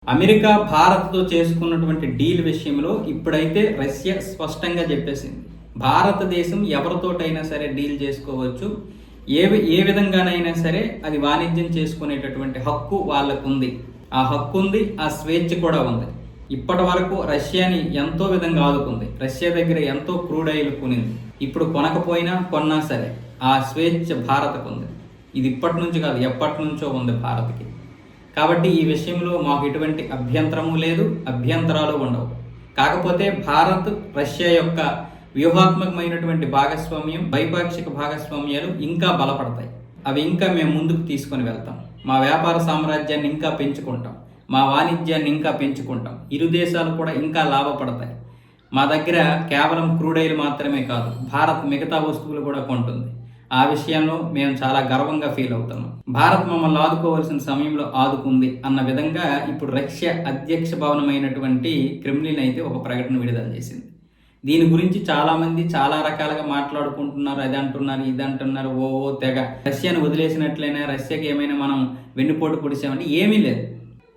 America భారత్తో చేసుకున్నటువంటి deal విషయంలో ఇప్పుడైతే రష్యా స్పష్టంగా చెప్పేసింది. భారతదేశం ఎవరితోటైనా సరే డీల్ చేసుకోవచ్చు, ఏ విధంగానైనా సరే అది వాణిజ్యం చేసుకునేటటువంటి హక్కు వాళ్ళకు ఉంది. ఆ హక్కు ఉంది, ఆ స్వేచ్ఛ కూడా ఉంది. ఇప్పటి వరకు రష్యాని ఎంతో విధంగా ఆదుకుంది. రష్యా దగ్గర ఎంతో క్రూడ్ ఆయిల్ కొనింది. ఇప్పుడు కొనకపోయినా కొన్నా సరే ఆ స్వేచ్ఛ భారత్కు ఉంది. ఇది ఇప్పటి నుంచి కాదు, ఎప్పటి నుంచో ఉంది భారత్కి. కాబట్టి ఈ విషయంలో మాకు ఎటువంటి అభ్యంతరము లేదు, అభ్యంతరాలు ఉండవు. కాకపోతే భారత్ రష్యా యొక్క వ్యూహాత్మకమైనటువంటి భాగస్వామ్యం, ద్వైపాక్షిక భాగస్వామ్యాలు ఇంకా బలపడతాయి. అవి ఇంకా మేము ముందుకు తీసుకొని వెళ్తాం. మా వ్యాపార సామ్రాజ్యాన్ని ఇంకా పెంచుకుంటాం, మా వాణిజ్యాన్ని ఇంకా పెంచుకుంటాం. ఇరు దేశాలు కూడా ఇంకా లాభపడతాయి. మా దగ్గర కేవలం క్రూడ్ ఆయిల్ మాత్రమే కాదు, భారత్ మిగతా వస్తువులు కూడా కొంటుంది. ఆ విషయంలో మేము చాలా గర్వంగా ఫీల్ అవుతున్నాం. భారత్ మమ్మల్ని ఆదుకోవాల్సిన సమయంలో ఆదుకుంది అన్న విధంగా ఇప్పుడు రష్యా అధ్యక్ష భవనమైనటువంటి క్రెమ్లిన్ అయితే ఒక ప్రకటన విడుదల చేసింది. దీని గురించి చాలామంది చాలా రకాలుగా మాట్లాడుకుంటున్నారు. అది అంటున్నారు, ఇది అంటున్నారు, ఓ తెగ. రష్యాను వదిలేసినట్లయినా, రష్యాకి ఏమైనా మనం వెన్నుపోటు పొడిచామంటే ఏమీ లేదు.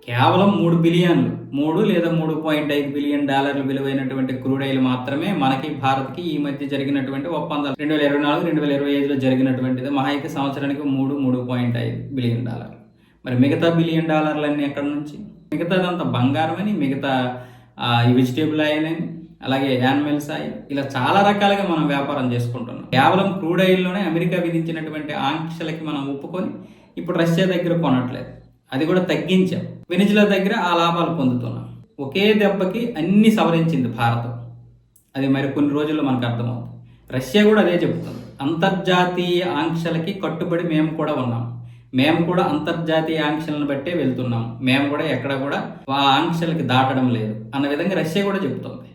కేవలం 3 బిలియన్లు, 3 లేదా 3.5 బిలియన్ డాలర్లు విలువైనటువంటి క్రూడ్ ఆయిల్ మాత్రమే మనకి భారత్కి ఈ మధ్య జరిగినటువంటి ఒప్పందాలు 2024-2025లో జరిగినటువంటిది. మహా అయితే సంవత్సరానికి 3.5 బిలియన్ డాలర్లు. మరి మిగతా బిలియన్ డాలర్లన్నీ ఎక్కడి నుంచి? మిగతాదంతా బంగారం అని, మిగతా వెజిటేబుల్ ఆయిల్ అని, అలాగే యానిమల్స్ ఆయిల్, ఇలా చాలా రకాలుగా మనం వ్యాపారం చేసుకుంటున్నాం. కేవలం క్రూడ్ ఆయిల్లోనే అమెరికా విధించినటువంటి ఆంక్షలకి మనం ఒప్పుకొని ఇప్పుడు రష్యా దగ్గర కొనట్లేదు, అది కూడా తగ్గించాం. వెనిజులా దగ్గర ఆ లాభాలు పొందుతున్నాం. ఒకే దెబ్బకి అన్ని సవరించింది భారతం. అది మరి కొన్ని రోజుల్లో మనకు అర్థమవుతుంది. రష్యా కూడా అదే చెబుతుంది. అంతర్జాతీయ ఆంక్షలకి కట్టుబడి మేము కూడా ఉన్నాం, మేము కూడా అంతర్జాతీయ ఆంక్షలను బట్టే వెళ్తున్నాం, మేము కూడా ఎక్కడ కూడా ఆ ఆంక్షలకి దాటడం లేదు అన్న విధంగా రష్యా కూడా చెబుతుంది.